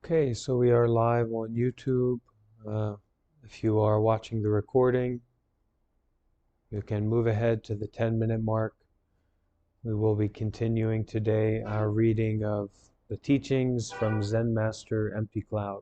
Okay, so we are live on YouTube. If you are watching the recording, you can move ahead to the 10-minute mark. We will be continuing today our reading of the teachings from Zen Master Empty Cloud.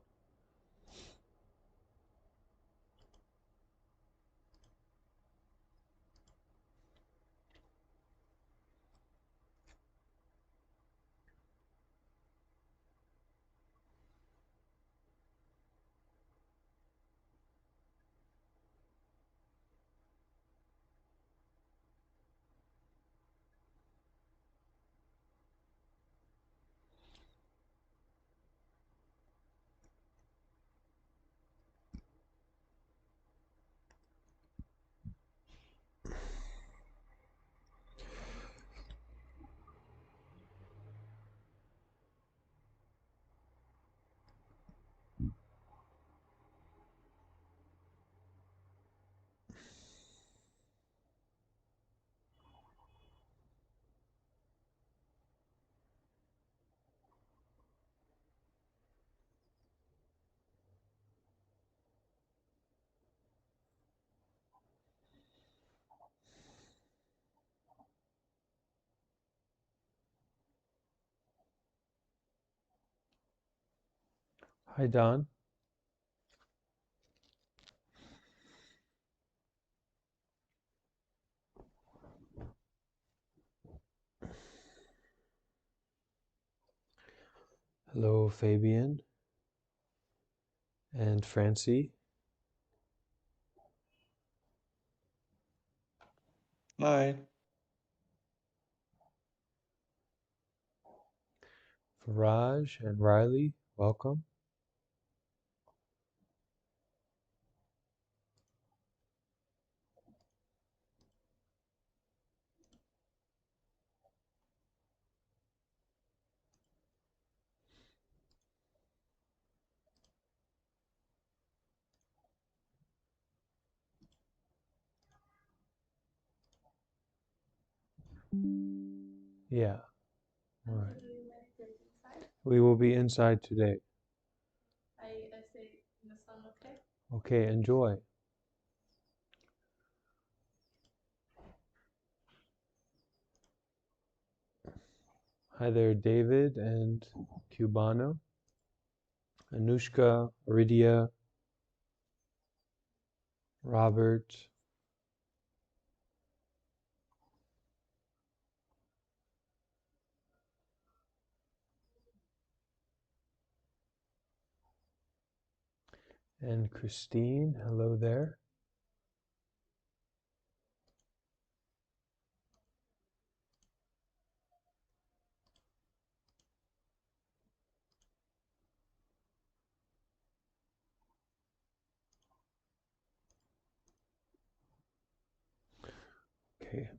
Hi, Don. Hello, Fabian and Francie. Hi. Faraj and Riley, welcome. Yeah, all right. We will be inside today. Okay, enjoy. Hi there, David and Cubano, Anushka, Aridia, Robert, and Christine. Hello there. Okay.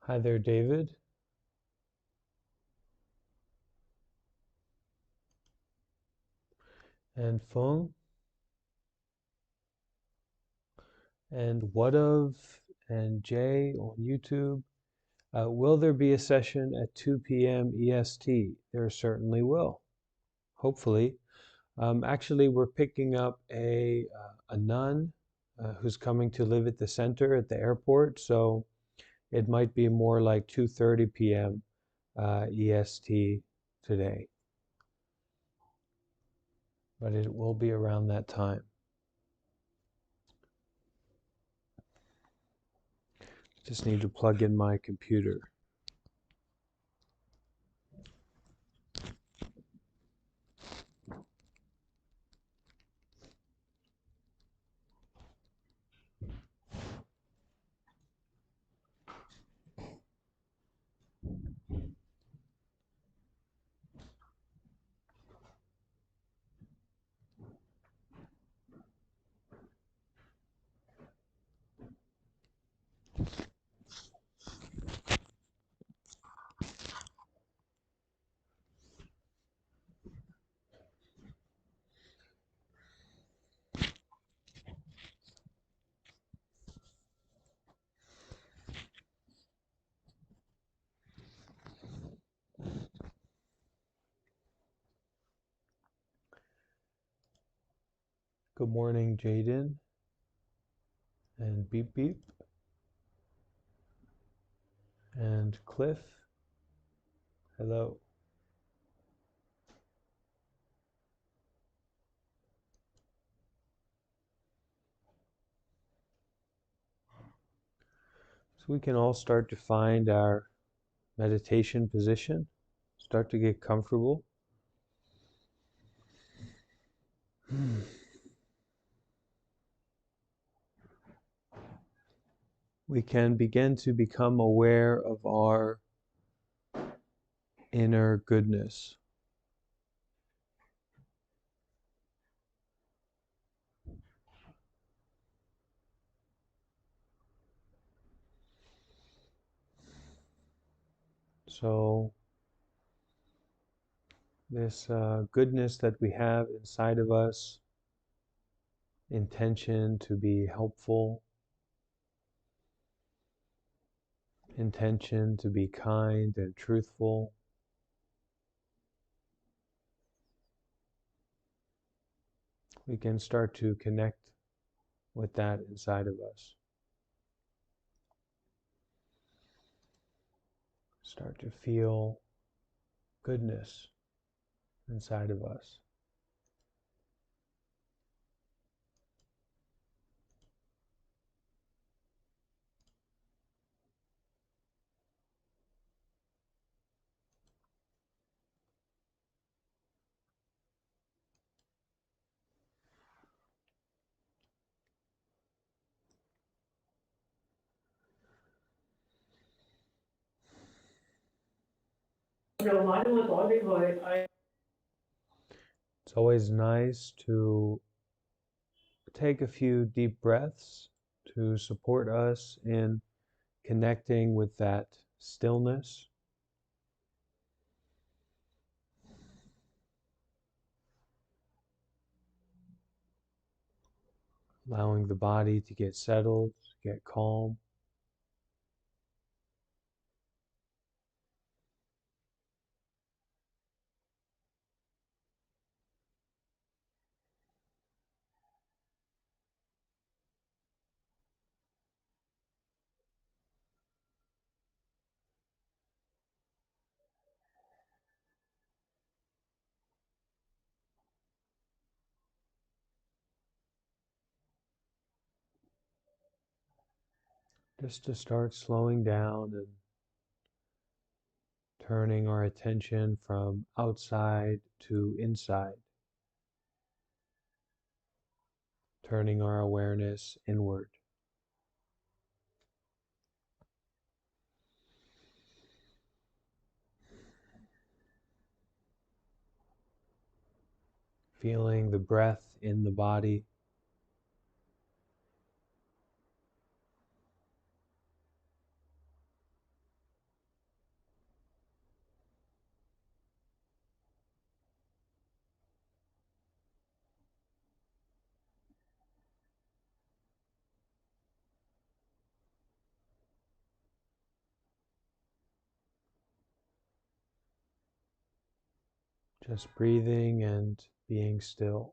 Hi there, David. And Fung. And What of and Jay on YouTube. Will there be a session at 2 p.m. EST? There certainly will. Hopefully. Actually, we're picking up a nun who's coming to live at the center at the airport, so it might be more like 2:30 p.m. EST today, but it will be around that time. Just need to plug in my computer. Good morning, Jaden and Beep Beep and Cliff. Hello. So we can all start to find our meditation position, start to get comfortable. We can begin to become aware of our inner goodness. So this goodness that we have inside of us, intention to be helpful, intention to be kind and truthful, we can start to connect with that inside of us. Start to feel goodness inside of us. It's always nice to take a few deep breaths to support us in connecting with that stillness. Allowing the body to get settled, get calm. Just to start slowing down and turning our attention from outside to inside. Turning our awareness inward. Feeling the breath in the body. Just breathing and being still.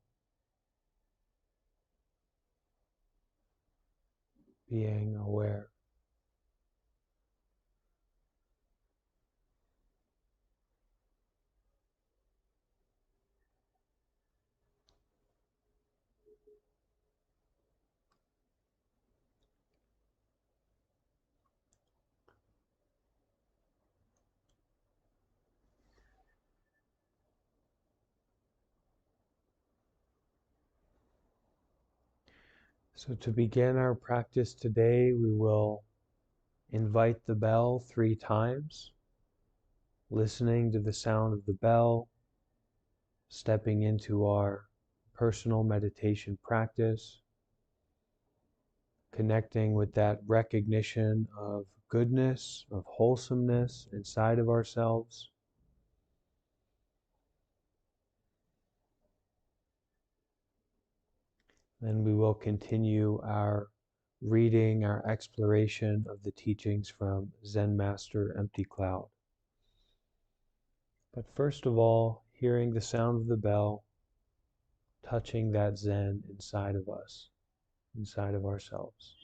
Being aware. So to begin our practice today, we will invite the bell 3 times, listening to the sound of the bell, stepping into our personal meditation practice, connecting with that recognition of goodness, of wholesomeness inside of ourselves. Then we will continue our reading, our exploration of the teachings from Zen Master Empty Cloud. But first of all, hearing the sound of the bell, touching that Zen inside of us, inside of ourselves.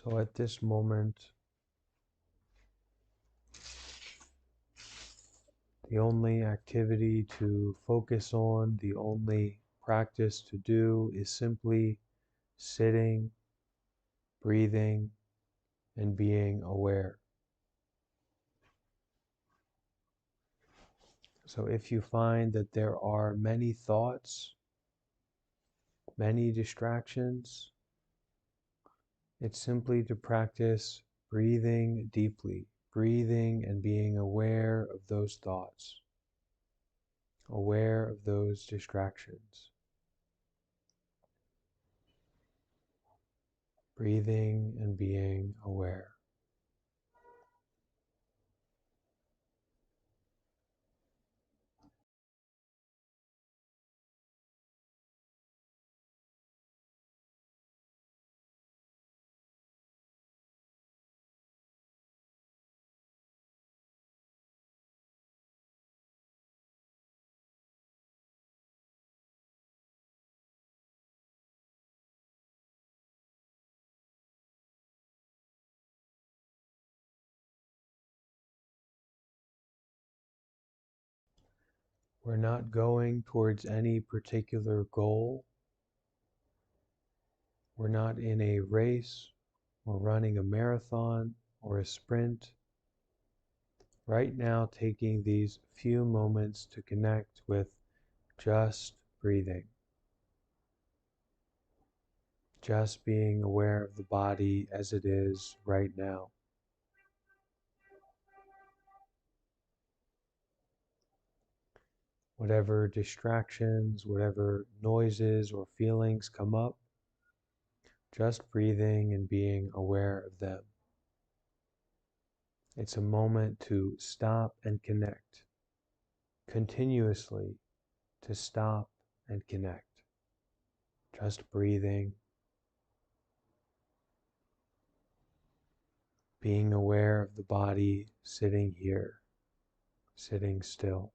So at this moment, the only activity to focus on, the only practice to do is simply sitting, breathing, and being aware. So if you find that there are many thoughts, many distractions, it's simply to practice breathing deeply, breathing and being aware of those thoughts, aware of those distractions, breathing and being aware. We're not going towards any particular goal. We're not in a race or running a marathon or a sprint. Right now, taking these few moments to connect with just breathing, just being aware of the body as it is right now. Whatever distractions, whatever noises or feelings come up, just breathing and being aware of them. It's a moment to stop and connect, continuously to stop and connect. Just breathing, being aware of the body sitting here, sitting still.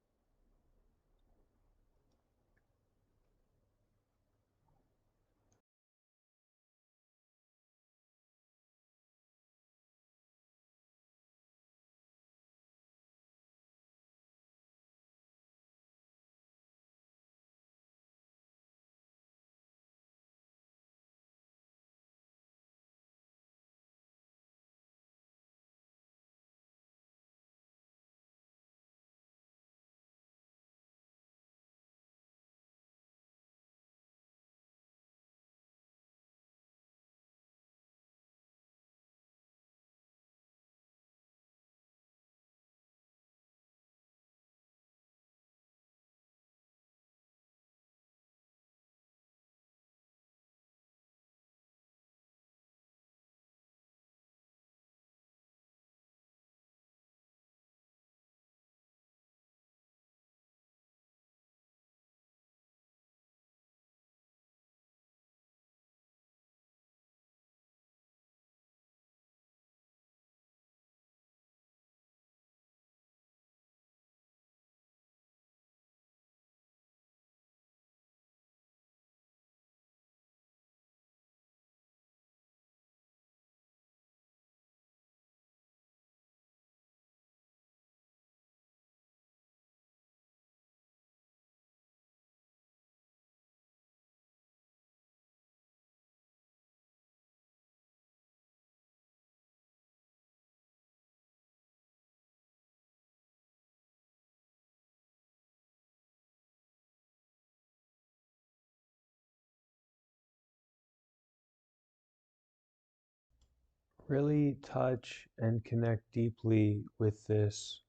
Really touch and connect deeply with this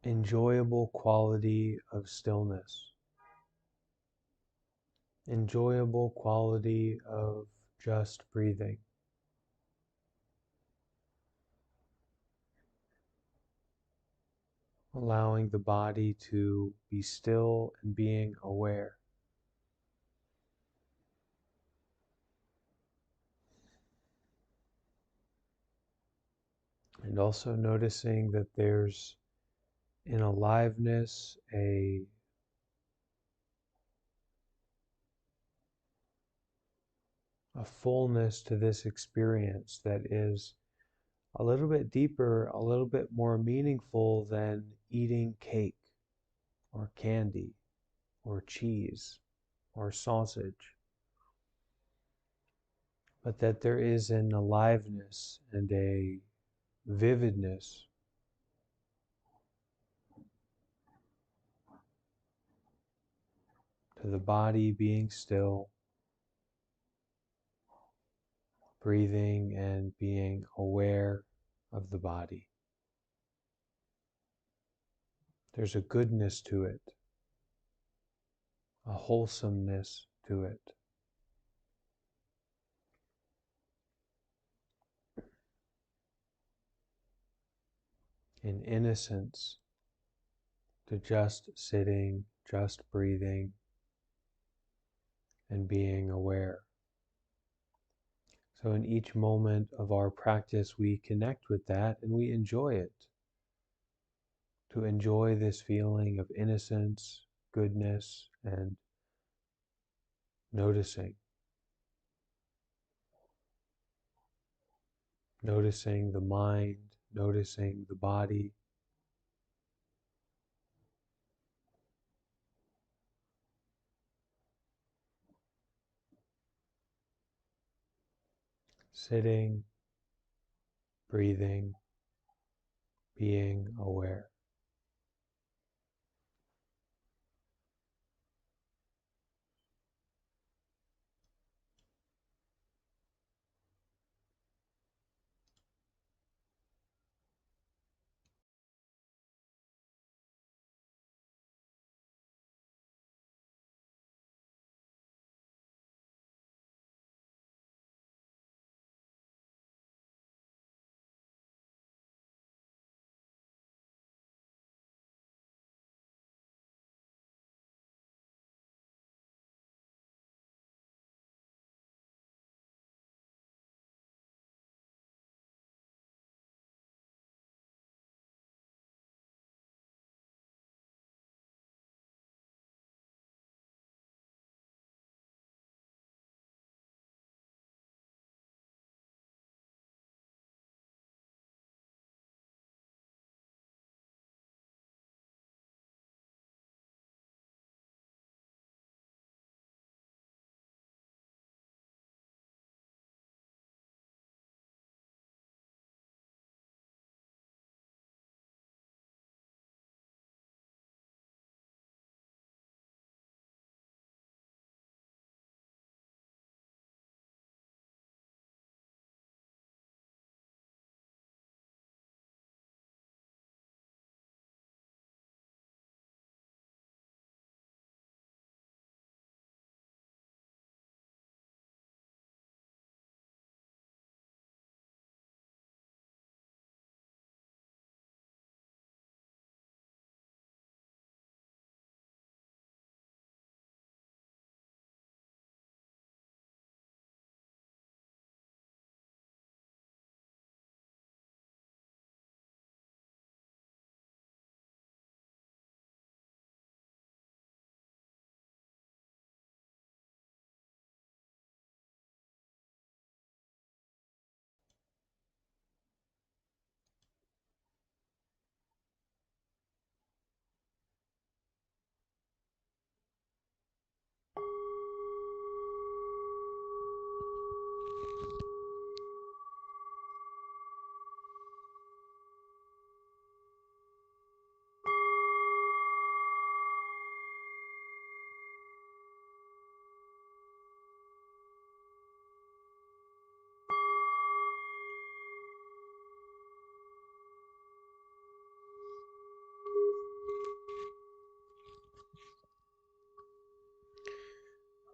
enjoyable quality of stillness, enjoyable quality of just breathing. Allowing the body to be still and being aware. And also noticing that there's an aliveness, a a fullness to this experience that is a little bit deeper, a little bit more meaningful than eating cake or candy or cheese or sausage, but that there is an aliveness and a vividness to the body being still, breathing and being aware of the body. There's a goodness to it, a wholesomeness to it. An innocence to just sitting, just breathing, and being aware. So in each moment of our practice, we connect with that and we enjoy it. To enjoy this feeling of innocence, goodness, and noticing. Noticing the mind, noticing the body. Sitting, breathing, being aware.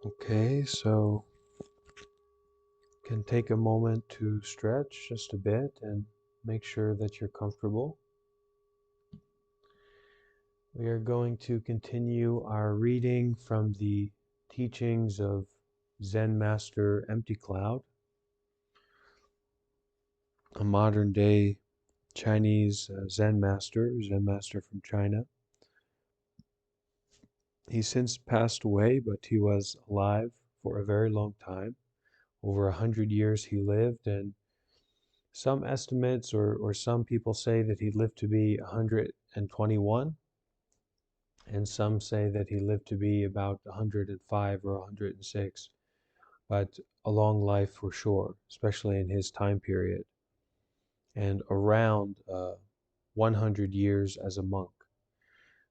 Okay, so you can take a moment to stretch just a bit and make sure that you're comfortable. We are going to continue our reading from the teachings of Zen Master Empty Cloud, a modern day Chinese Zen master from China. He's since passed away, but he was alive for a very long time, over 100 years he lived, and some estimates or some people say that he lived to be 121, and some say that he lived to be about 105 or 106, but a long life for sure, especially in his time period, and around 100 years as a monk.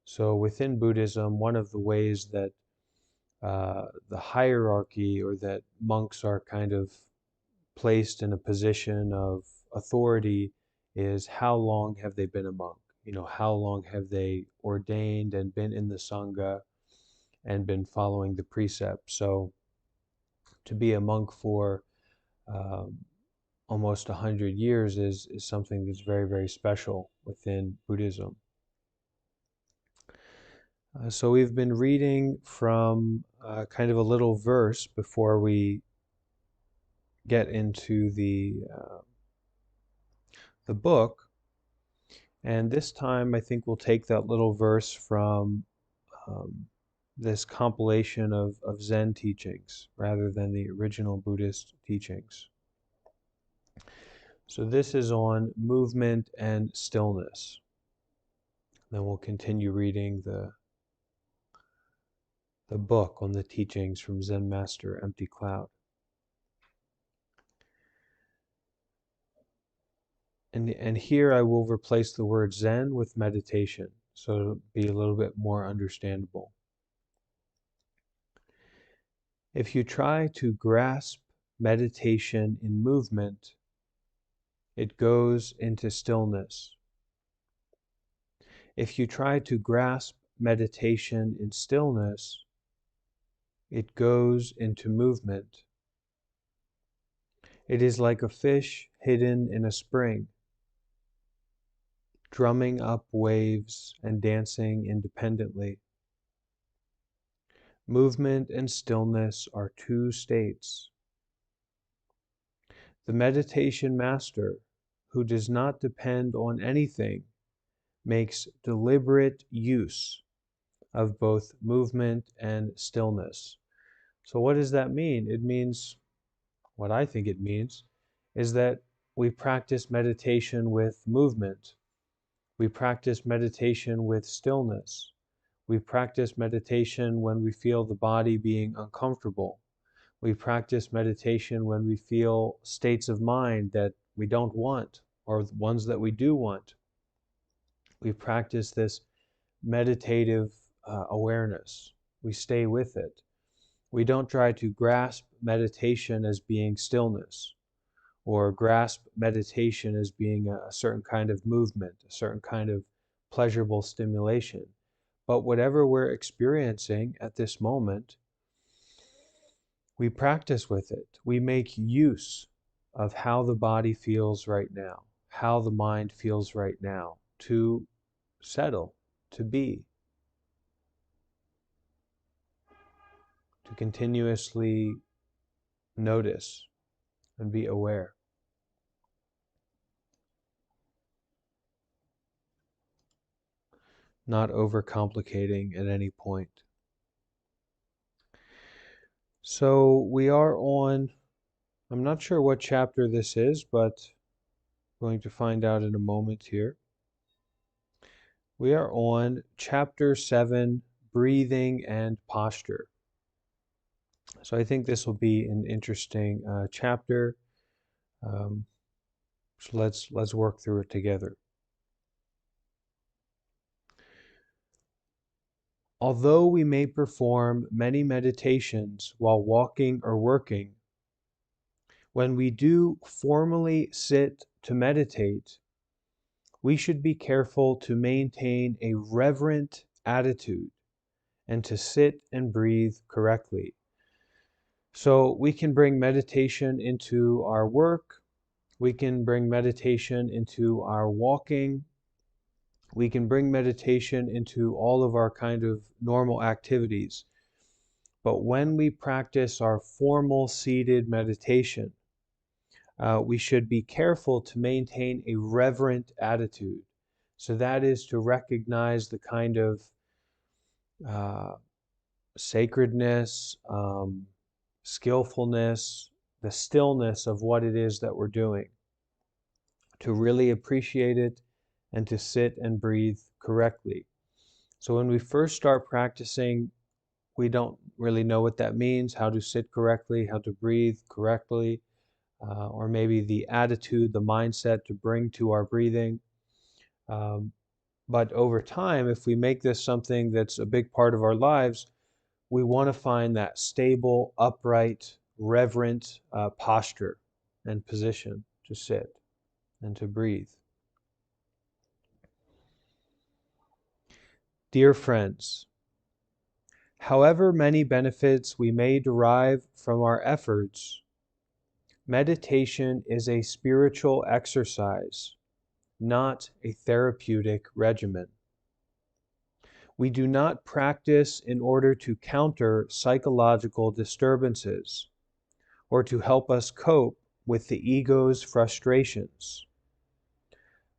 So within Buddhism, one of the ways that the hierarchy, or that monks are kind of placed in a position of authority, is how long have they been a monk? How long have they ordained and been in the Sangha and been following the precepts? So to be a monk for um, almost 100 years is something that's very, very special within Buddhism. So we've been reading from kind of a little verse before we get into the book, and this time I think we'll take that little verse from um, this compilation of Zen teachings rather than the original Buddhist teachings. So this is on movement and stillness. Then we'll continue reading the book on the teachings from Zen Master Empty Cloud. And here I will replace the word Zen with meditation, so it'll be a little bit more understandable. If you try to grasp meditation in movement, it goes into stillness. If you try to grasp meditation in stillness, it goes into movement. It is like a fish hidden in a spring, drumming up waves and dancing independently. Movement and stillness are two states. The meditation master, who does not depend on anything, makes deliberate use of both movement and stillness. So what does that mean? It means, what I think it means, is that we practice meditation with movement. We practice meditation with stillness. We practice meditation when we feel the body being uncomfortable. We practice meditation when we feel states of mind that we don't want, or ones that we do want. We practice this meditative awareness. We stay with it. We don't try to grasp meditation as being stillness, or grasp meditation as being a certain kind of movement, a certain kind of pleasurable stimulation. But whatever we're experiencing at this moment, we practice with it. We make use of how the body feels right now, how the mind feels right now, to settle, to be, to continuously notice and be aware. Not overcomplicating at any point. So we are on, I'm not sure what chapter this is, but I'm going to find out in a moment here. We are on chapter 7, breathing and posture. So I think this will be an interesting chapter. So let's work through it together. Although we may perform many meditations while walking or working, when we do formally sit to meditate, we should be careful to maintain a reverent attitude and to sit and breathe correctly. So we can bring meditation into our work, we can bring meditation into our walking, we can bring meditation into all of our kind of normal activities. But when we practice our formal seated meditation, we should be careful to maintain a reverent attitude. So that is to recognize the kind of sacredness, skillfulness, the stillness of what it is that we're doing, to really appreciate it and to sit and breathe correctly. So when we first start practicing, we don't really know what that means, how to sit correctly, how to breathe correctly, or maybe the attitude, the mindset to bring to our breathing. But over time, if we make this something that's a big part of our lives, we want to find that stable, upright, reverent posture and position to sit and to breathe. Dear friends, however many benefits we may derive from our efforts, meditation is a spiritual exercise, not a therapeutic regimen. We do not practice in order to counter psychological disturbances or to help us cope with the ego's frustrations.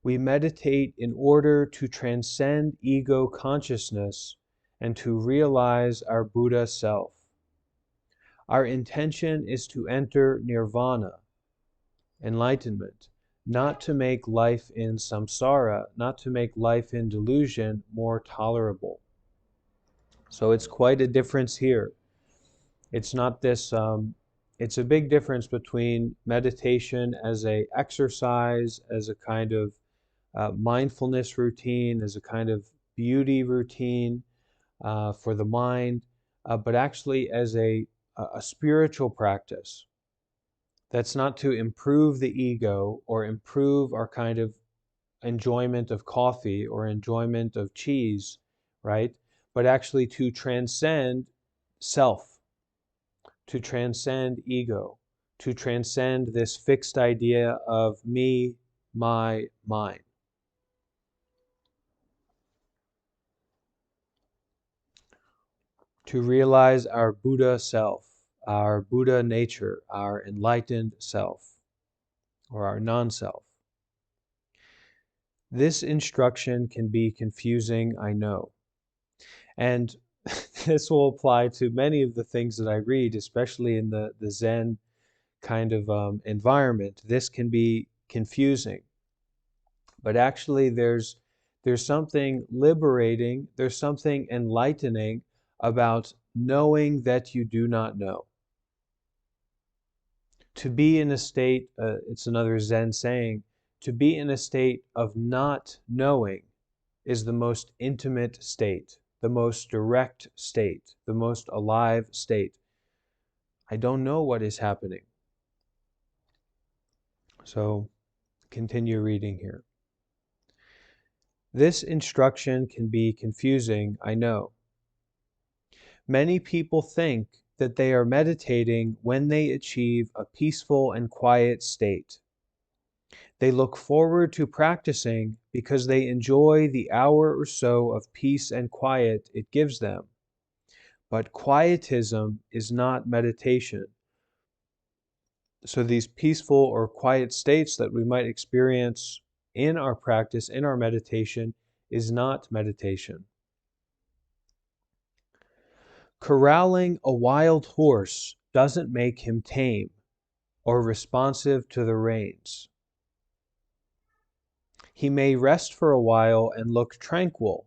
We meditate in order to transcend ego consciousness and to realize our Buddha self. Our intention is to enter nirvana, enlightenment, not to make life in samsara, not to make life in delusion more tolerable. So it's quite a difference here. It's not this, it's a big difference between meditation as a exercise, as a kind of mindfulness routine, as a kind of beauty routine for the mind, but actually as a spiritual practice. That's not to improve the ego or improve our kind of enjoyment of coffee or enjoyment of cheese, right? But actually to transcend self, to transcend ego, to transcend this fixed idea of me, my, mine. To realize our Buddha self, our Buddha nature, our enlightened self, or our non-self. This instruction can be confusing, I know. And this will apply to many of the things that I read, especially in the Zen kind of environment. This can be confusing. But actually there's something liberating, there's something enlightening about knowing that you do not know. To be in a state, it's another Zen saying, to be in a state of not knowing is the most intimate state, the most direct state, the most alive state. I don't know what is happening. So continue reading here. This instruction can be confusing, I know. Many people think that they are meditating when they achieve a peaceful and quiet state. They look forward to practicing because they enjoy the hour or so of peace and quiet it gives them. But quietism is not meditation. So these peaceful or quiet states that we might experience in our practice, in our meditation, is not meditation. Corralling a wild horse doesn't make him tame or responsive to the reins. He may rest for a while and look tranquil.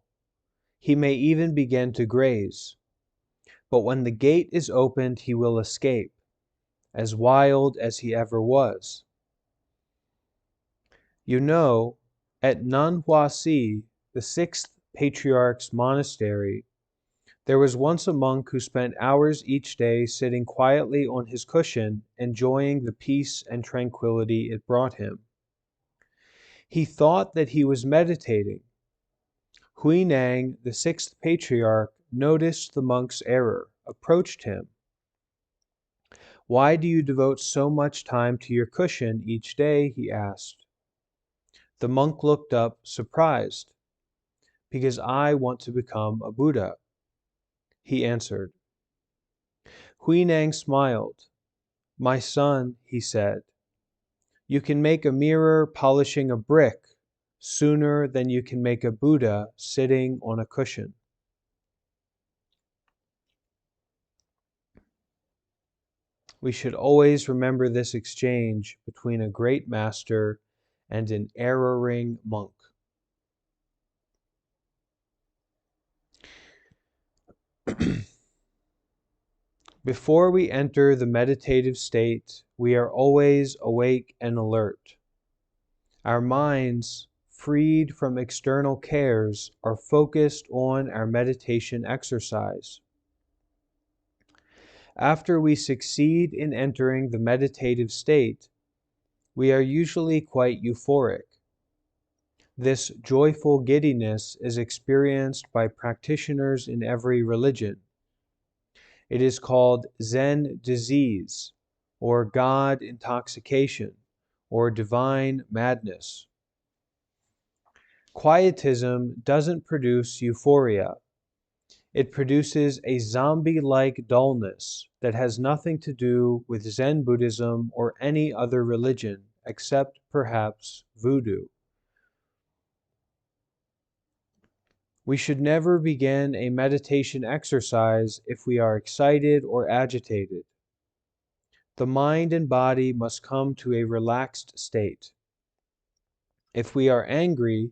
He may even begin to graze. But when the gate is opened, he will escape, as wild as he ever was. You know, at Nanhuasi, the 6th patriarch's monastery, there was once a monk who spent hours each day sitting quietly on his cushion, enjoying the peace and tranquility it brought him. He thought that he was meditating. Huineng, the 6th patriarch, noticed the monk's error, approached him. Why do you devote so much time to your cushion each day? He asked. The monk looked up, surprised. Because I want to become a Buddha, he answered. Huineng smiled. My son, he said, you can make a mirror polishing a brick sooner than you can make a Buddha sitting on a cushion. We should always remember this exchange between a great master and an erroring monk. Before we enter the meditative state, we are always awake and alert. Our minds, freed from external cares, are focused on our meditation exercise. After we succeed in entering the meditative state, we are usually quite euphoric. This joyful giddiness is experienced by practitioners in every religion. It is called Zen Disease, or God intoxication, or divine madness. Quietism doesn't produce euphoria. It produces a zombie-like dullness that has nothing to do with Zen Buddhism or any other religion, except perhaps voodoo. We should never begin a meditation exercise if we are excited or agitated. The mind and body must come to a relaxed state. If we are angry,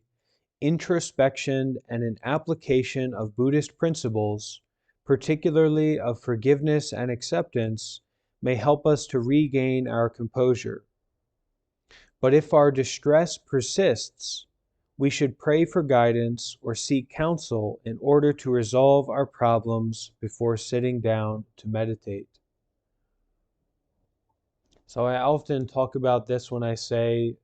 introspection and an application of Buddhist principles, particularly of forgiveness and acceptance, may help us to regain our composure. But if our distress persists, we should pray for guidance or seek counsel in order to resolve our problems before sitting down to meditate. So I often talk about this when I say,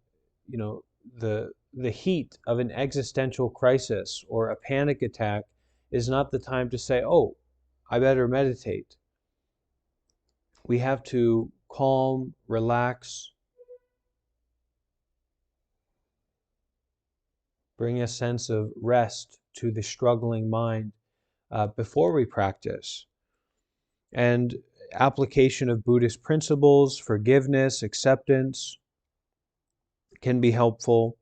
the heat of an existential crisis or a panic attack is not the time to say, oh, I better meditate. We have to calm, relax, bring a sense of rest to the struggling mind before we practice. And application of Buddhist principles, forgiveness, acceptance can be helpful.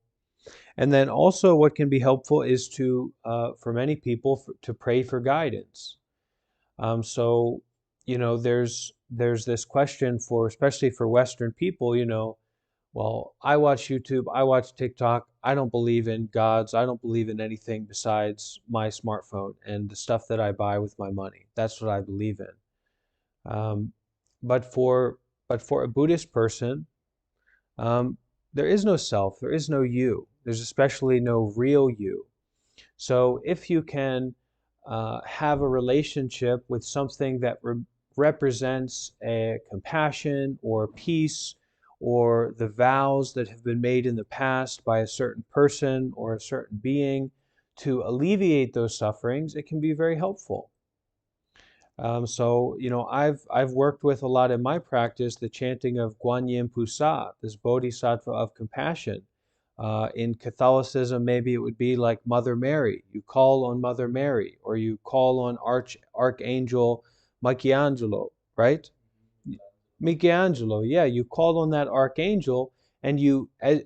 And then also what can be helpful is to, for many people, to pray for guidance. So, there's this question for, especially for Western people, well, I watch YouTube, I watch TikTok, I don't believe in gods, I don't believe in anything besides my smartphone and the stuff that I buy with my money. That's what I believe in. But for a Buddhist person, there is no self, there is no you. There's especially no real you. So if you can have a relationship with something that represents a compassion or peace or the vows that have been made in the past by a certain person or a certain being to alleviate those sufferings, it can be very helpful. So, I've worked with a lot in my practice the chanting of Guanyin Pusa, this bodhisattva of compassion. In Catholicism, maybe it would be like Mother Mary. You call on Mother Mary, or you call on Archangel Michelangelo, right? Michelangelo, yeah, you call on that archangel, and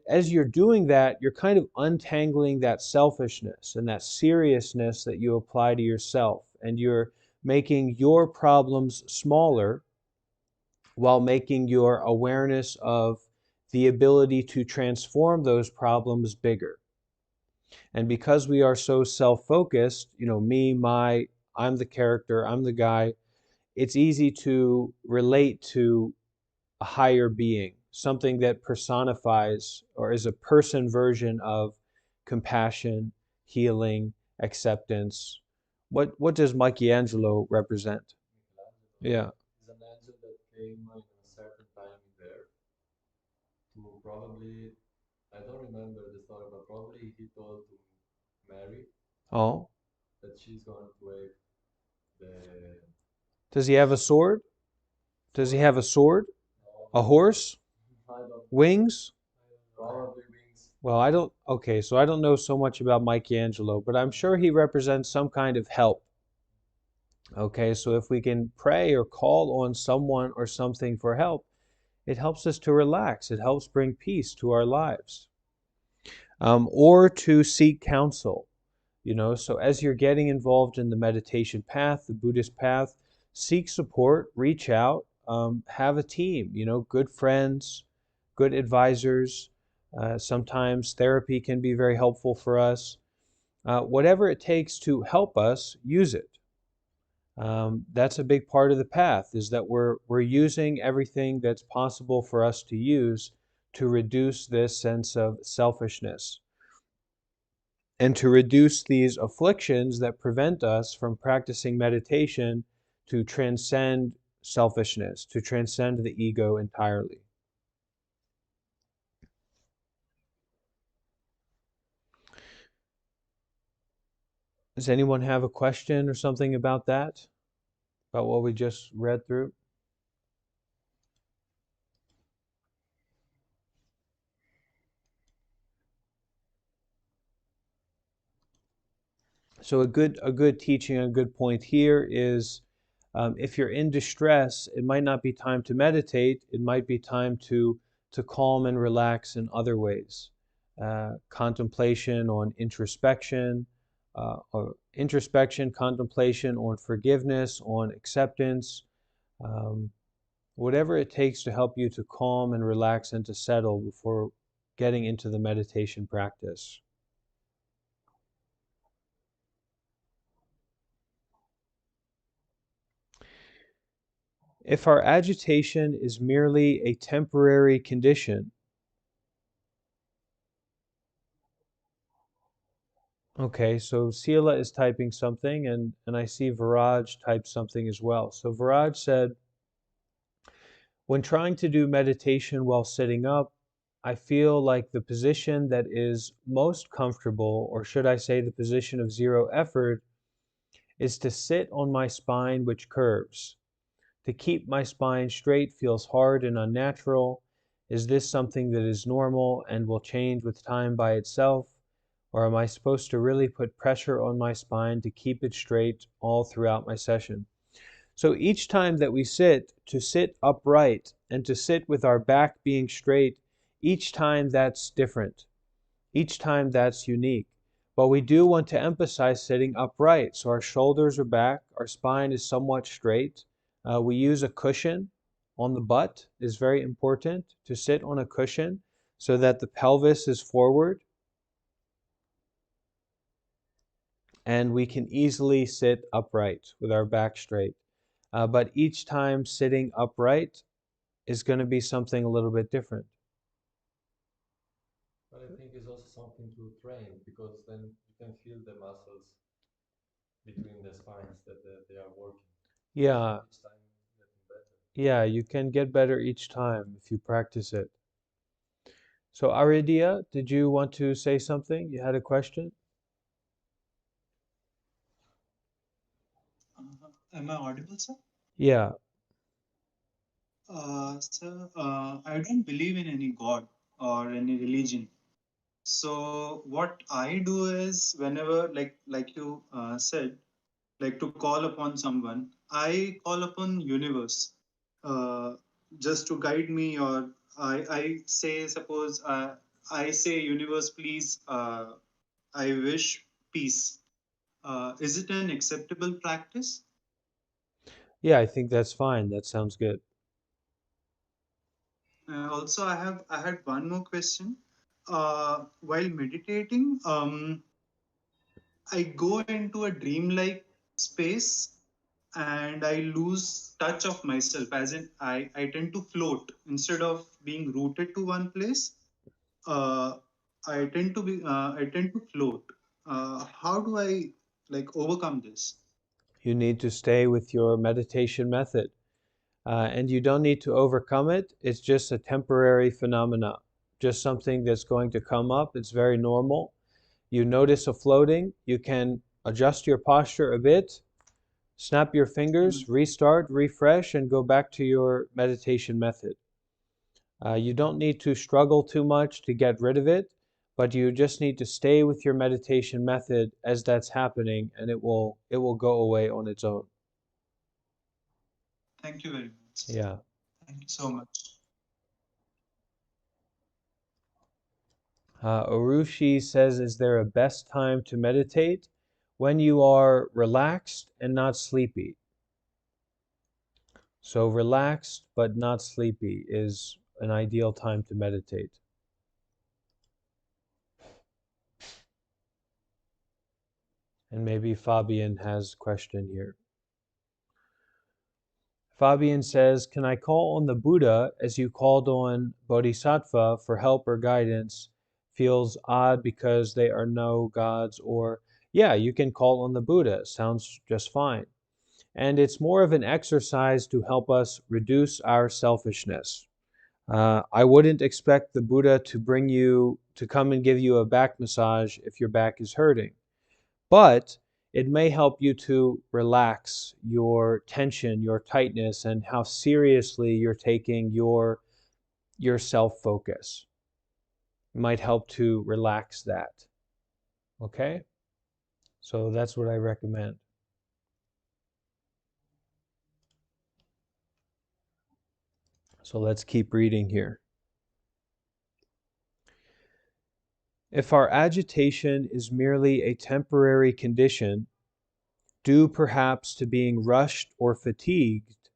as you're doing that, you're kind of untangling that selfishness and that seriousness that you apply to yourself, and you're making your problems smaller while making your awareness of the ability to transform those problems bigger. And because we are so self-focused, me, I'm the character, I'm the guy, it's easy to relate to a higher being, something that personifies or is a person version of compassion, healing, acceptance. What does Michelangelo represent? Yeah. Is an angel that came in a certain time in there to probably, I don't remember the story, but probably he told to Mary Oh. that she's going to wave the Does he have a sword? Does he have a sword? no, A horse? I don't, Wings? probably wings. Well, okay, so I don't know so much about Michelangelo, but I'm sure he represents some kind of help. Okay, so if we can pray or call on someone or something for help, it helps us to relax. It helps bring peace to our lives. Or to seek counsel. So as you're getting involved in the meditation path, the Buddhist path, seek support, reach out. have a team, good friends, good advisors. Sometimes therapy can be very helpful for us. Whatever it takes to help us, use it. That's a big part of the path, is that we're using everything that's possible for us to use to reduce this sense of selfishness and to reduce these afflictions that prevent us from practicing meditation to transcend selfishness, to transcend the ego entirely. Does anyone have a question or something about that? About what we just read through? So a good teaching, a good point here is, if you're in distress, it might not be time to meditate. It might be time to calm and relax in other ways. Contemplation on introspection, contemplation on forgiveness, on acceptance, um, whatever it takes to help you to calm and relax and to settle before getting into the meditation practice. If our agitation is merely a temporary condition, okay, so Sila is typing something, and I see Viraj type something as well. So Viraj said, when trying to do meditation while sitting up, I feel like the position that is most comfortable, or should I say the position of zero effort, is to sit on my spine, which curves. To keep my spine straight feels hard and unnatural. Is this something that is normal and will change with time by itself? Or am I supposed to really put pressure on my spine to keep it straight all throughout my session? So each time that we sit, to sit upright and to sit with our back being straight, each time that's different. Each time that's unique. But we do want to emphasize sitting upright. So our shoulders are back, our spine is somewhat straight. We use a cushion on the butt, is very important to sit on a cushion so that the pelvis is forward and we can easily sit upright with our back straight. But each time sitting upright is going to be something a little bit different. But I think it's also something to train because then you can feel the muscles between the spines that they are working. Yeah, Each time getting better. yeah, you can get better each time if you practice it. So Aridia, did you want to say something? You had a question? Am I audible, sir? Yeah, Sir, I don't believe in any god or any religion. So what I do is whenever, like you said, like to call upon someone, I call upon universe, uh, just to guide me, or I say, suppose I say, universe, please, I wish peace. Is it an acceptable practice? yeah, I think that's fine. That sounds good. Also, I had one more question. While meditating, I go into a dreamlike space and I lose touch of myself. As in, I tend to float instead of being rooted to one place. Uh, I tend to float. How do I like overcome this? You need to stay with your meditation method, and you don't need to overcome it. It's just a temporary phenomena, just something that's going to come up. It's very normal. You notice a floating, you can adjust your posture a bit, snap your fingers, Mhm. restart, refresh, and go back to your meditation method. You don't need to struggle too much to get rid of it, but you just need to stay with your meditation method as that's happening, and it will go away on its own. Thank you very much. Yeah. Thank you so much. Urushi says, is there a best time to meditate? When you are relaxed and not sleepy. So relaxed but not sleepy is an ideal time to meditate. And maybe Fabian has a question here. Fabian says, can I call on the Buddha as you called on Bodhisattva for help or guidance? Feels odd because they are no gods, or, yeah, you can call on the Buddha. Sounds just fine. And it's more of an exercise to help us reduce our selfishness. I wouldn't expect the Buddha to come and give you a back massage if your back is hurting. But it may help you to relax your tension, your tightness, and how seriously you're taking your self-focus. It might help to relax that. Okay? So that's what I recommend. So let's keep reading here. If our agitation is merely a temporary condition, due perhaps to being rushed or fatigued,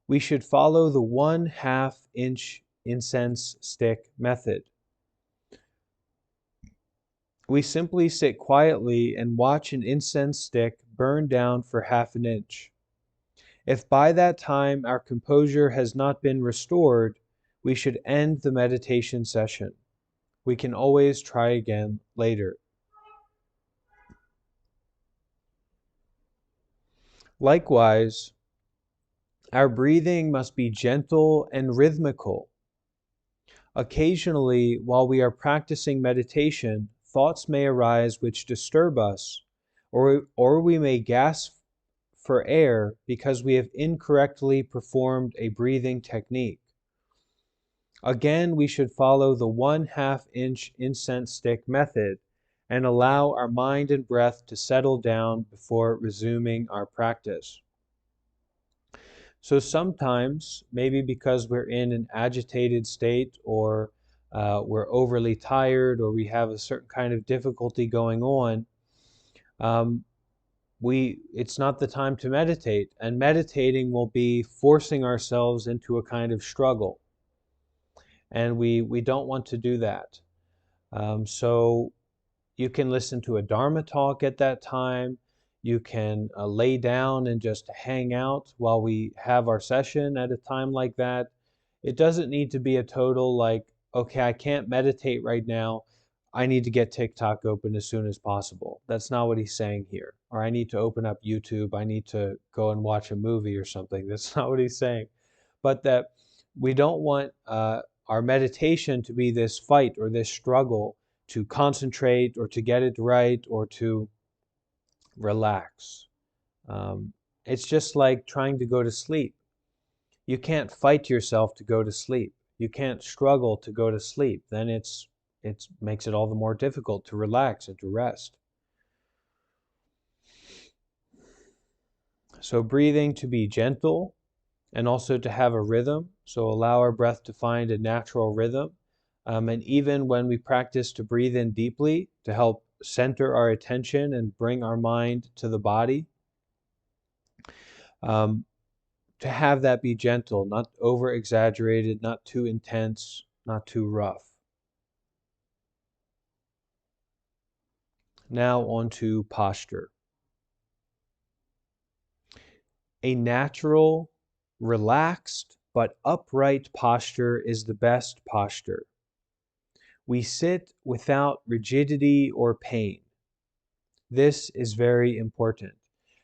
we should follow the 1/2-inch incense stick method. We simply sit quietly and watch an incense stick burn down for 1/2 inch. If by that time our composure has not been restored, we should end the meditation session. We can always try again later. Likewise, our breathing must be gentle and rhythmical. Occasionally, while we are practicing meditation, thoughts may arise which disturb us, or we may gasp for air because we have incorrectly performed a breathing technique. Again, we should follow the 1/2-inch incense stick method and allow our mind and breath to settle down before resuming our practice. So sometimes, maybe because we're in an agitated state, or we're overly tired, or we have a certain kind of difficulty going on, it's not the time to meditate. And meditating will be forcing ourselves into a kind of struggle. And we don't want to do that. So you can listen to a Dharma talk at that time. You can lay down and just hang out while we have our session at a time like that. It doesn't need to be a total like, okay, I can't meditate right now. I need to get TikTok open as soon as possible. That's not what he's saying here. Or I need to open up YouTube. I need to go and watch a movie or something. That's not what he's saying. But that we don't want our meditation to be this fight or this struggle to concentrate or to get it right or to relax. It's just like trying to go to sleep. You can't fight yourself to go to sleep. You can't struggle to go to sleep. Then it makes it all the more difficult to relax and to rest. So breathing to be gentle and also to have a rhythm. So allow our breath to find a natural rhythm. And even when we practice to breathe in deeply, to help center our attention and bring our mind to the body, to have that be gentle, not over exaggerated, not too intense, not too rough. Now on to posture. A natural, relaxed, but upright posture is the best posture. We sit without rigidity or pain. This is very important.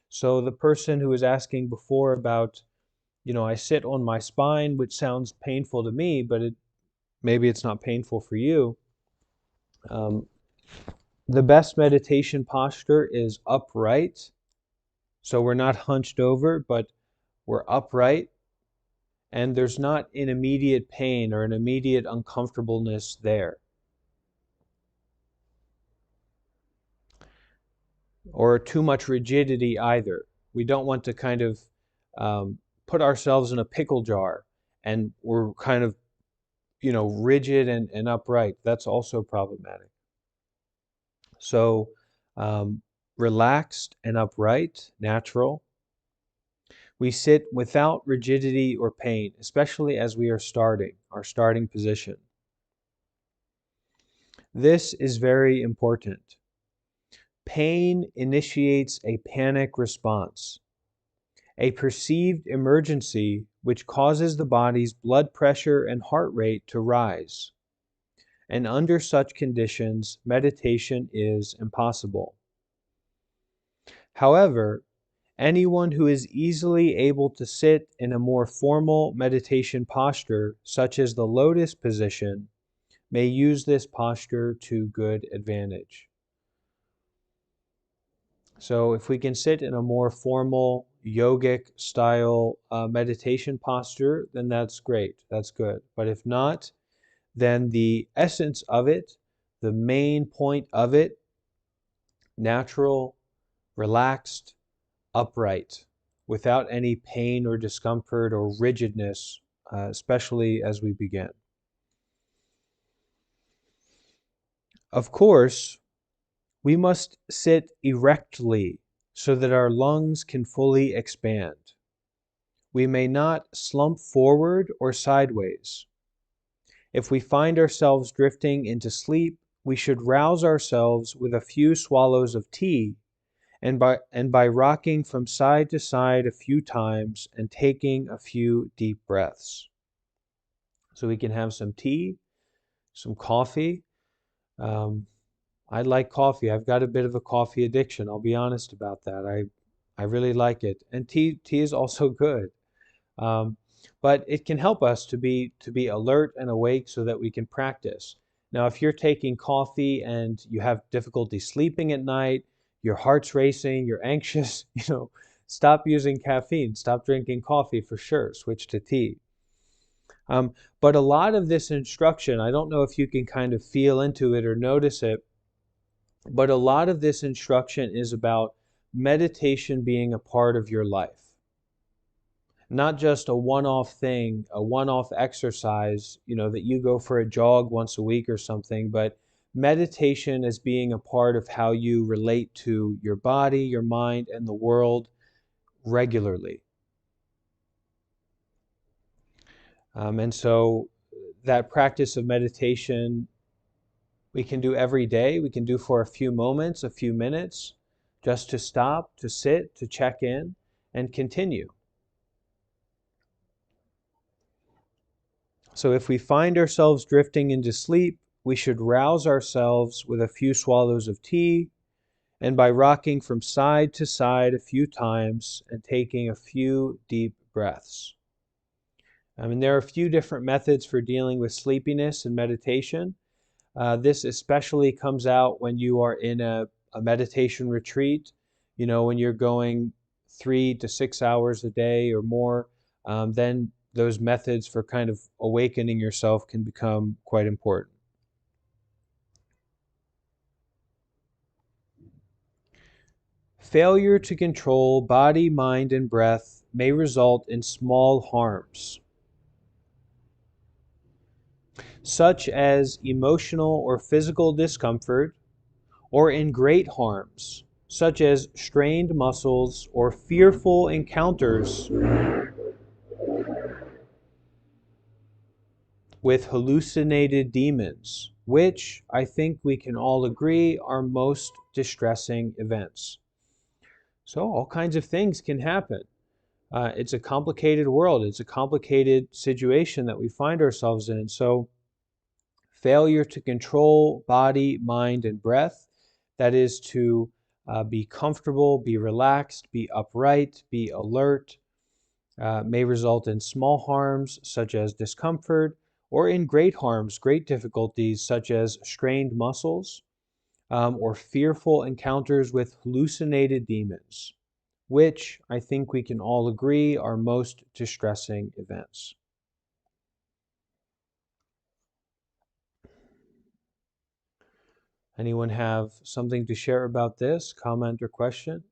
So the person who was asking before about, I sit on my spine, which sounds painful to me, but maybe it's not painful for you. The best meditation posture is upright. So we're not hunched over, but we're upright. And there's not an immediate pain or an immediate uncomfortableness there. Or too much rigidity either. We don't want to kind of put ourselves in a pickle jar and we're kind of, rigid and upright. That's also problematic. So relaxed and upright, natural. We sit without rigidity or pain, especially as we are starting, our starting position. This is very important. Pain initiates a panic response, a perceived emergency which causes the body's blood pressure and heart rate to rise. And under such conditions, meditation is impossible. However, anyone who is easily able to sit in a more formal meditation posture, such as the lotus position, may use this posture to good advantage. So if we can sit in a more formal yogic style meditation posture, then that's great, that's good. But if not, then the essence of it, the main point of it, natural, relaxed, upright, without any pain or discomfort or rigidness, especially as we begin. Of course, we must sit erectly so that our lungs can fully expand. We may not slump forward or sideways. If we find ourselves drifting into sleep, we should rouse ourselves with a few swallows of tea and by rocking from side to side a few times and taking a few deep breaths. So we can have some tea, some coffee. I like coffee. I've got a bit of a coffee addiction. I'll be honest about that. I really like it, and tea is also good. Um, but it can help us to be alert and awake so that we can practice. Now, if you're taking coffee and you have difficulty sleeping at night, your heart's racing, you're anxious, stop using caffeine, stop drinking coffee for sure, switch to tea. But a lot of this instruction, I don't know if you can kind of feel into it or notice it, but a lot of this instruction is about meditation being a part of your life. Not just a one-off thing, a one-off exercise, that you go for a jog once a week or something, but meditation as being a part of how you relate to your body, your mind, and the world regularly. And so that practice of meditation we can do every day. We can do for a few moments, a few minutes, just to stop, to sit, to check in, and continue. So if we find ourselves drifting into sleep, we should rouse ourselves with a few swallows of tea, and by rocking from side to side a few times and taking a few deep breaths. There are a few different methods for dealing with sleepiness and meditation. This especially comes out when you are in a meditation retreat, when you're going 3 to 6 hours a day or more, then those methods for kind of awakening yourself can become quite important. Failure to control body, mind, and breath may result in small harms, such as emotional or physical discomfort, or in great harms, such as strained muscles or fearful encounters with hallucinated demons, which I think we can all agree are most distressing events. So all kinds of things can happen. It's a complicated world. It's a complicated situation that we find ourselves in. So failure to control body, mind, and breath, that is to be comfortable, be relaxed, be upright, be alert, may result in small harms such as discomfort, or in great harms, great difficulties such as strained muscles, or fearful encounters with hallucinated demons, which I think we can all agree are most distressing events. Anyone have something to share about this, comment or question?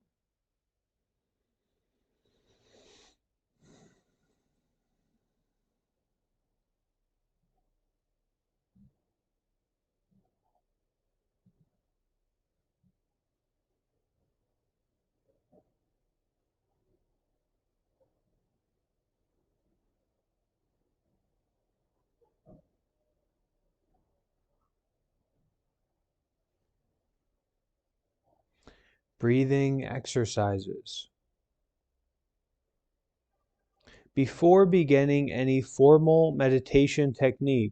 breathing exercises. Before beginning any formal meditation technique,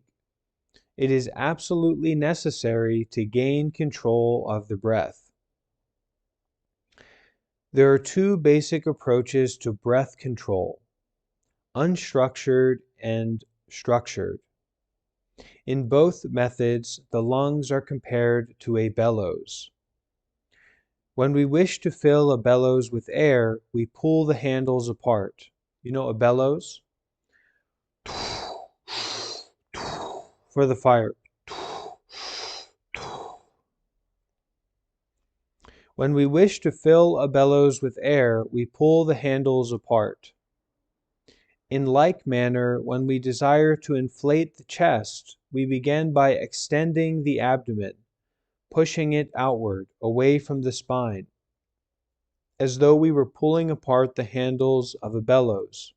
it is absolutely necessary to gain control of the breath. There are two basic approaches to breath control: unstructured and structured. In both methods, the lungs are compared to a bellows. When we wish to fill a bellows with air, we pull the handles apart. You know a bellows? For the fire. When we wish to fill a bellows with air, we pull the handles apart. In like manner, when we desire to inflate the chest, we begin by extending the abdomen, pushing it outward, away from the spine, as though we were pulling apart the handles of a bellows.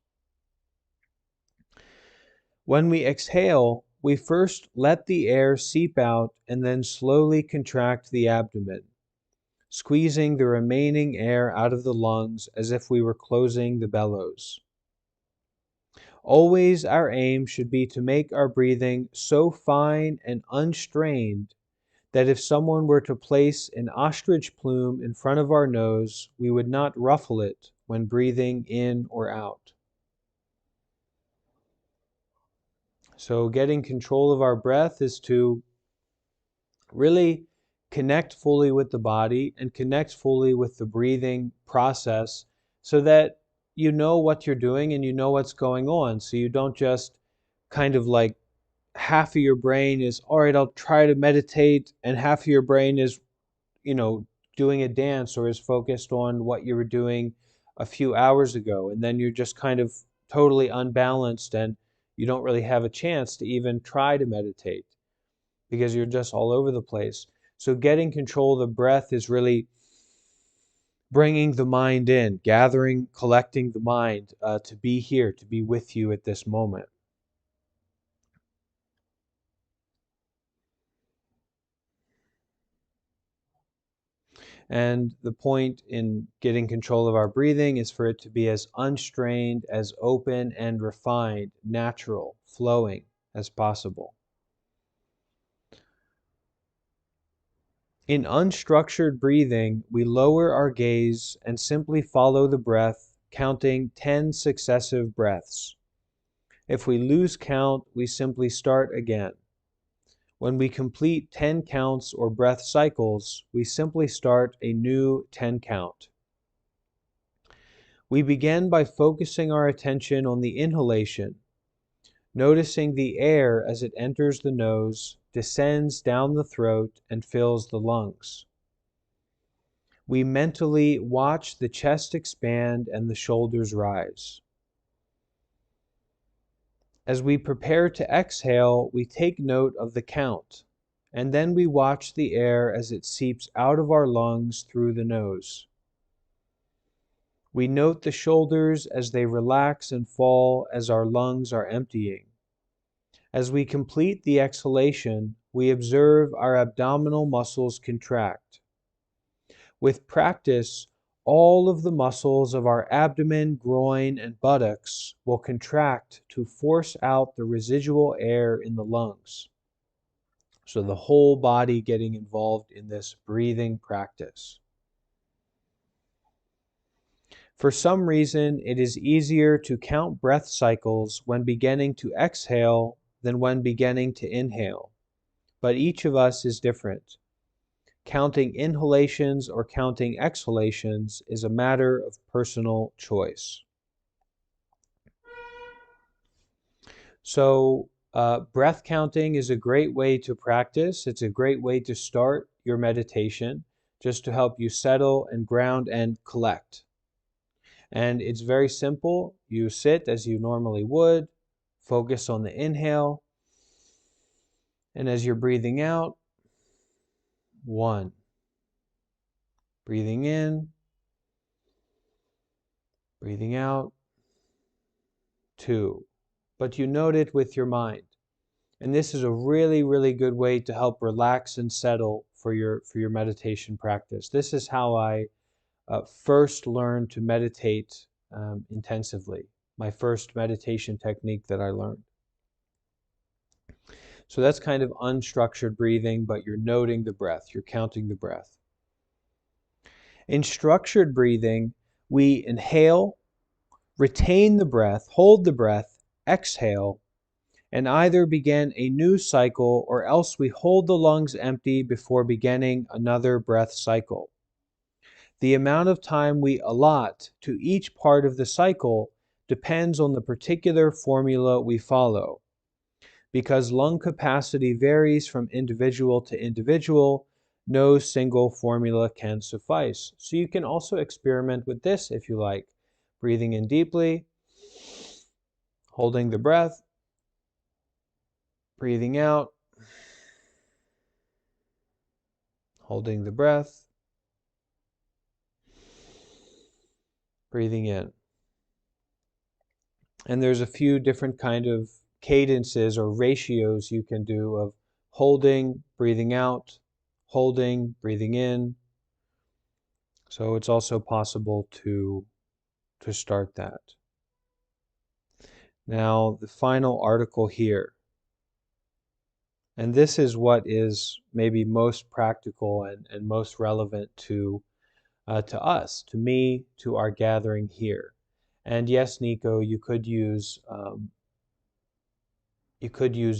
When we exhale, we first let the air seep out and then slowly contract the abdomen, squeezing the remaining air out of the lungs as if we were closing the bellows. Always our aim should be to make our breathing so fine and unstrained that if someone were to place an ostrich plume in front of our nose, we would not ruffle it when breathing in or out. So getting control of our breath is to really connect fully with the body and connect fully with the breathing process so that you know what you're doing and you know what's going on. So you don't just kind of like half of your brain is, all right, I'll try to meditate, and half of your brain is, doing a dance or is focused on what you were doing a few hours ago. And then you're just kind of totally unbalanced and you don't really have a chance to even try to meditate because you're just all over the place. So getting control of the breath is really bringing the mind in, gathering, collecting the mind to be here, to be with you at this moment. And the point in getting control of our breathing is for it to be as unstrained, as open and refined, natural, flowing as possible. In unstructured breathing, we lower our gaze and simply follow the breath, counting 10 successive breaths. If we lose count, we simply start again. When we complete 10 counts or breath cycles, we simply start a new 10 count. We begin by focusing our attention on the inhalation, noticing the air as it enters the nose, descends down the throat, and fills the lungs. We mentally watch the chest expand and the shoulders rise. As we prepare to exhale, we take note of the count, and then we watch the air as it seeps out of our lungs through the nose. We note the shoulders as they relax and fall as our lungs are emptying. As we complete the exhalation, we observe our abdominal muscles contract. With practice, all of the muscles of our abdomen, groin, and buttocks will contract to force out the residual air in the lungs. So the whole body getting involved in this breathing practice. For some reason, it is easier to count breath cycles when beginning to exhale than when beginning to inhale, but each of us is different. Counting inhalations or counting exhalations is a matter of personal choice. So breath counting is a great way to practice. It's a great way to start your meditation, just to help you settle and ground and collect. And it's very simple. You sit as you normally would, focus on the inhale, and as you're breathing out, 1. Breathing in, breathing out, 2. But you note it with your mind. And this is a really, really good way to help relax and settle for your meditation practice. This is how I first learned to meditate intensively. My first meditation technique that I learned. So that's kind of unstructured breathing, but you're noting the breath, you're counting the breath. In structured breathing, we inhale, retain the breath, hold the breath, exhale, and either begin a new cycle or else we hold the lungs empty before beginning another breath cycle. The amount of time we allot to each part of the cycle depends on the particular formula we follow. Because lung capacity varies from individual to individual, no single formula can suffice. So you can also experiment with this if you like. Breathing in deeply, holding the breath, breathing out, holding the breath, breathing in. And there's a few different kind of cadences or ratios you can do of holding, breathing out, holding, breathing in. So it's also possible to start that. Now, the final article here. And this is what is maybe most practical and most relevant to us, to me, to our gathering here. And yes, Nico, you could use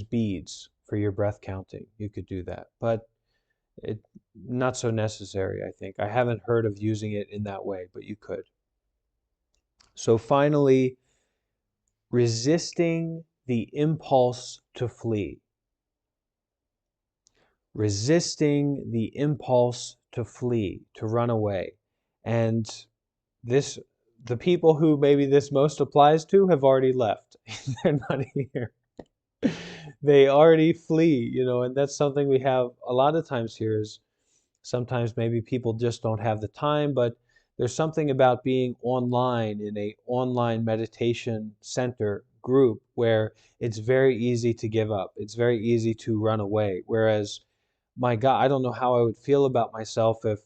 beads for your breath counting. You could do that, but it not so necessary, I think. I haven't heard of using it in that way, but you could. So finally, resisting the impulse to flee. Resisting the impulse to flee, to run away. And the people who maybe this most applies to have already left. They're not here. They already flee, and that's something we have a lot of times here is sometimes maybe people just don't have the time, but there's something about being online in a online meditation center group where it's very easy to give up. It's very easy to run away. Whereas, my God, I don't know how I would feel about myself if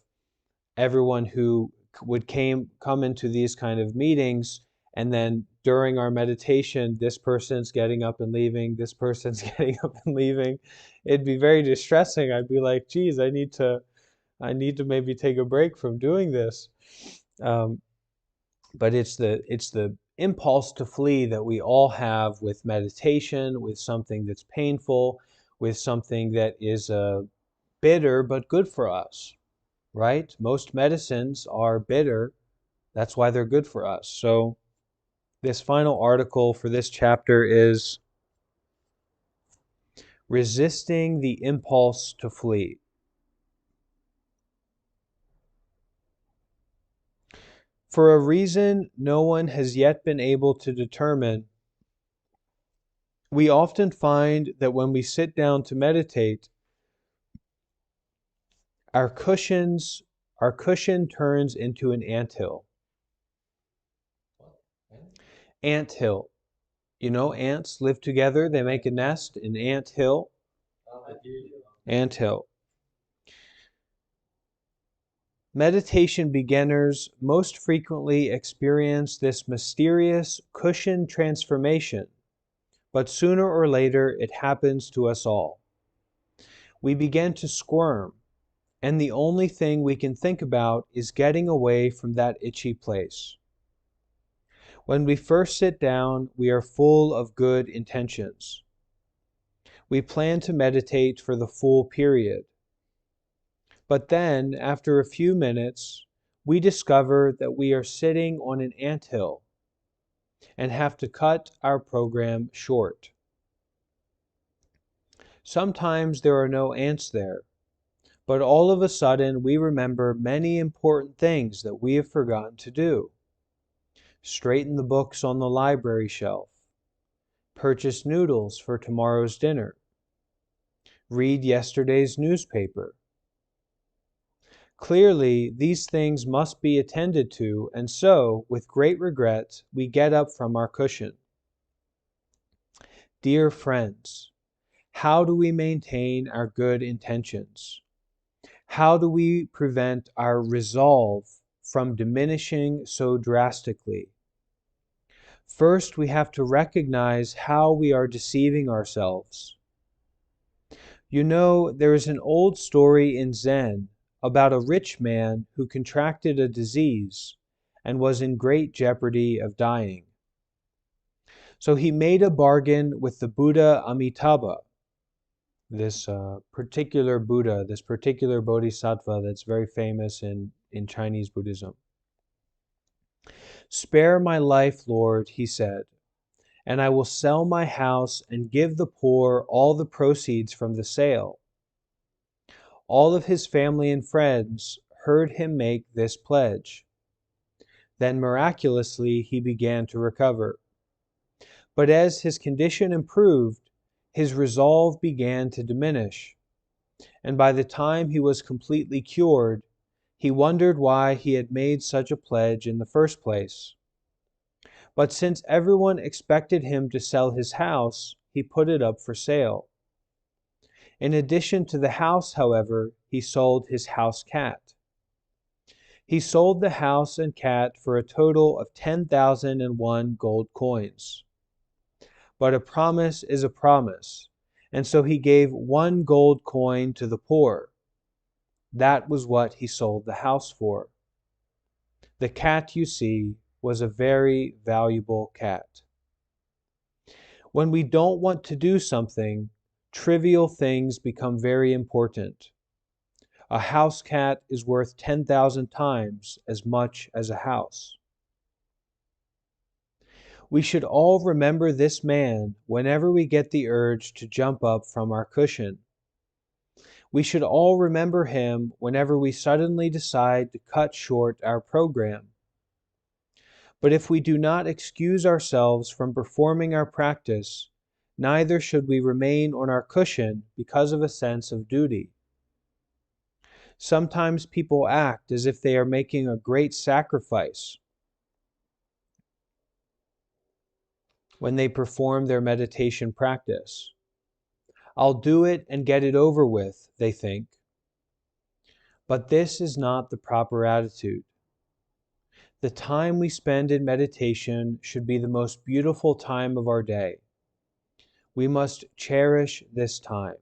everyone who would come into these kind of meetings and then during our meditation, this person's getting up and leaving, this person's getting up and leaving. It'd be very distressing. I'd be like, geez, I need to maybe take a break from doing this. But it's the impulse to flee that we all have with meditation, with something that's painful, with something that is bitter but good for us, right? Most medicines are bitter. That's why they're good for us. So this final article for this chapter is resisting the impulse to flee. For a reason no one has yet been able to determine, we often find that when we sit down to meditate, our cushion turns into an anthill. Anthill. Ants live together. They make a nest in anthill. Anthill. Meditation beginners most frequently experience this mysterious cushion transformation, but sooner or later it happens to us all. We begin to squirm, and the only thing we can think about is getting away from that itchy place. When we first sit down, we are full of good intentions. We plan to meditate for the full period. But then, after a few minutes, we discover that we are sitting on an anthill and have to cut our program short. Sometimes there are no ants there, but all of a sudden we remember many important things that we have forgotten to do. Straighten the books on the library shelf. Purchase noodles for tomorrow's dinner. Read yesterday's newspaper. Clearly, these things must be attended to, and so, with great regret, we get up from our cushion. Dear friends, how do we maintain our good intentions? How do we prevent our resolve from diminishing so drastically? First, we have to recognize how we are deceiving ourselves. You know, there is an old story in Zen about a rich man who contracted a disease and was in great jeopardy of dying. So he made a bargain with the Buddha Amitabha, this particular Buddha, this particular bodhisattva that's very famous in Chinese Buddhism. "Spare my life, Lord," he said, "and I will sell my house and give the poor all the proceeds from the sale." All of his family and friends heard him make this pledge. Then miraculously he began to recover. But as his condition improved, his resolve began to diminish, and by the time he was completely cured, he wondered why he had made such a pledge in the first place. But since everyone expected him to sell his house, he put it up for sale. In addition to the house, however, he sold his house cat. He sold the house and cat for a total of 10,001 gold coins. But a promise is a promise, and so he gave 1 gold coin to the poor. That was what he sold the house for. The cat, you see, was a very valuable cat. When we don't want to do something, trivial things become very important. A house cat is worth 10,000 times as much as a house. We should all remember this man whenever we get the urge to jump up from our cushion. We should all remember him whenever we suddenly decide to cut short our program. But if we do not excuse ourselves from performing our practice, neither should we remain on our cushion because of a sense of duty. Sometimes people act as if they are making a great sacrifice when they perform their meditation practice. I'll do it and get it over with, they think. But this is not the proper attitude. The time we spend in meditation should be the most beautiful time of our day. We must cherish this time.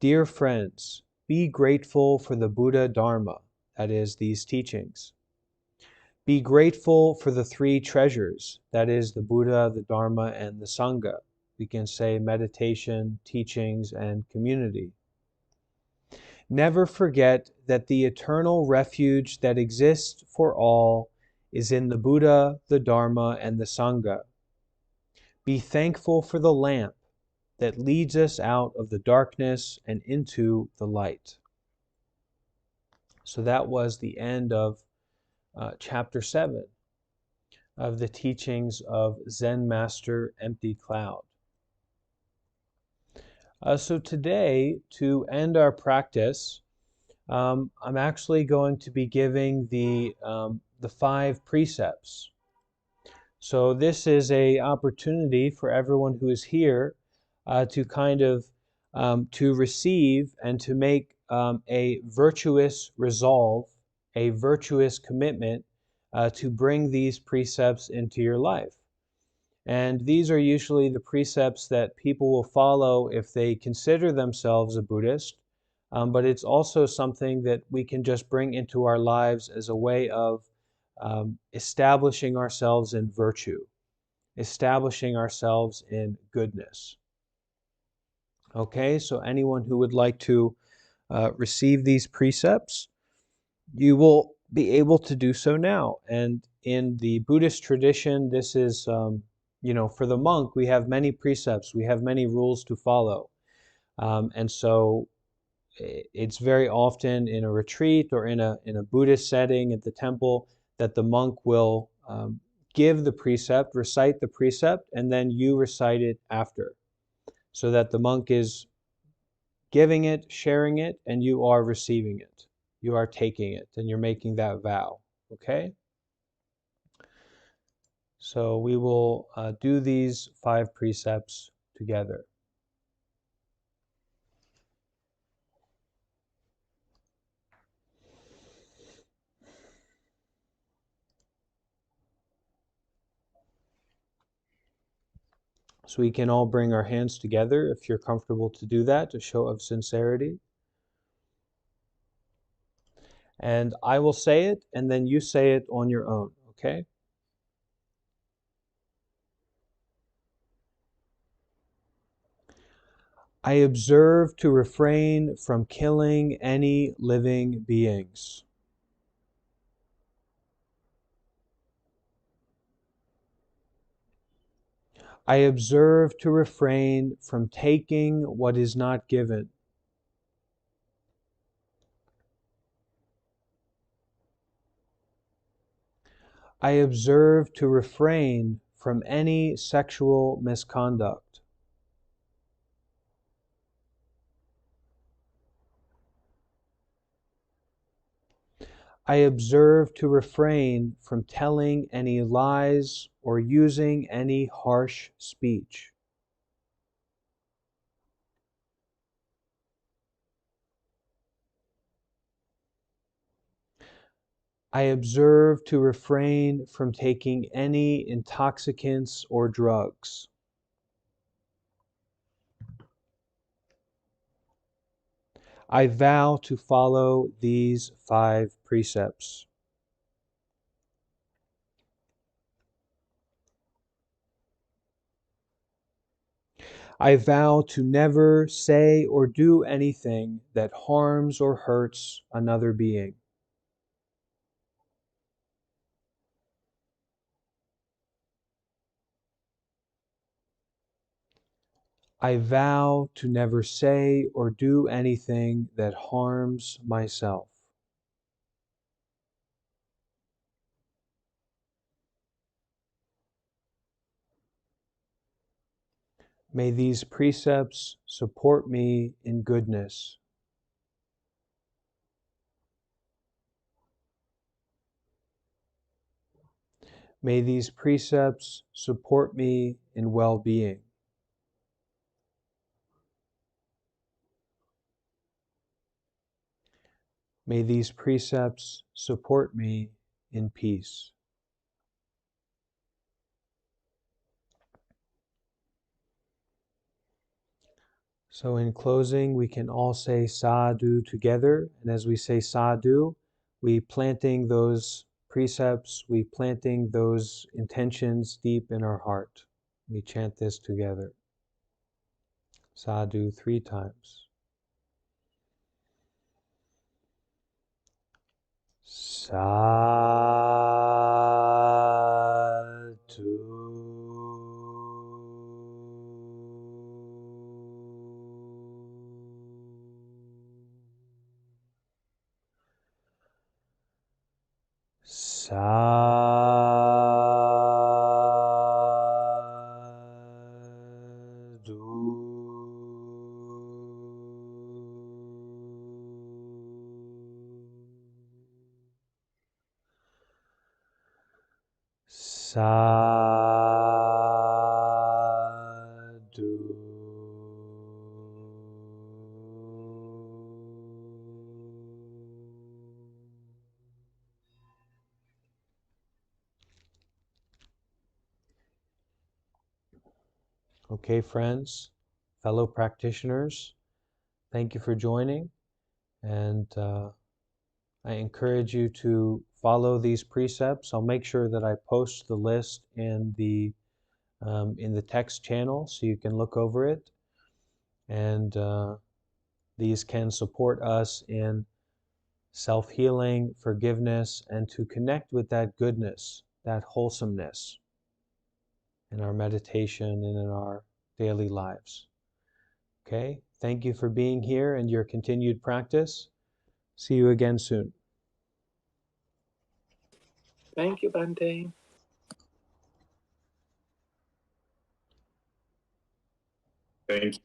Dear friends, be grateful for the Buddha Dharma, that is, these teachings. Be grateful for the 3 treasures, that is, the Buddha, the Dharma, and the Sangha. We can say meditation, teachings, and community. Never forget that the eternal refuge that exists for all is in the Buddha, the Dharma, and the Sangha. Be thankful for the lamp that leads us out of the darkness and into the light. So that was the end of chapter 7 of the teachings of Zen Master Empty Cloud. So today, to end our practice, I'm actually going to be giving the 5 precepts. So this is an opportunity for everyone who is here to kind of to receive and to make a virtuous resolve, a virtuous commitment to bring these precepts into your life. And these are usually the precepts that people will follow if they consider themselves a Buddhist, but it's also something that we can just bring into our lives as a way of establishing ourselves in virtue, establishing ourselves in goodness. Okay, so anyone who would like to receive these precepts, you will be able to do so now. And in the Buddhist tradition, this is, for the monk, we have many precepts, we have many rules to follow. And so it's very often in a retreat or in a Buddhist setting at the temple that the monk will give the precept, recite the precept, and then you recite it after, so that the monk is giving it, sharing it, and you are receiving it. You are taking it, and you're making that vow. Okay? So we will do these 5 precepts together. So we can all bring our hands together if you're comfortable to do that, a show of sincerity. And I will say it, and then you say it on your own, okay? I observe to refrain from killing any living beings. I observe to refrain from taking what is not given. I observe to refrain from any sexual misconduct. I observe to refrain from telling any lies or using any harsh speech. I observe to refrain from taking any intoxicants or drugs. I vow to follow these 5 precepts. I vow to never say or do anything that harms or hurts another being. I vow to never say or do anything that harms myself. May these precepts support me in goodness. May these precepts support me in well-being. May these precepts support me in peace. So in closing, we can all say sadhu together. And as we say sadhu, we planting those precepts, we planting those intentions deep in our heart. We chant this together. Sadhu 3 times. Sadhu. Sadhu. Sadhu. Okay, friends, fellow practitioners, thank you for joining, and I encourage you to follow these precepts. I'll make sure that I post the list in the text channel so you can look over it, and these can support us in self-healing, forgiveness, and to connect with that goodness, that wholesomeness in our meditation and in our daily lives. Okay, thank you for being here and your continued practice. See you again soon. Thank you, Bante. Thank you.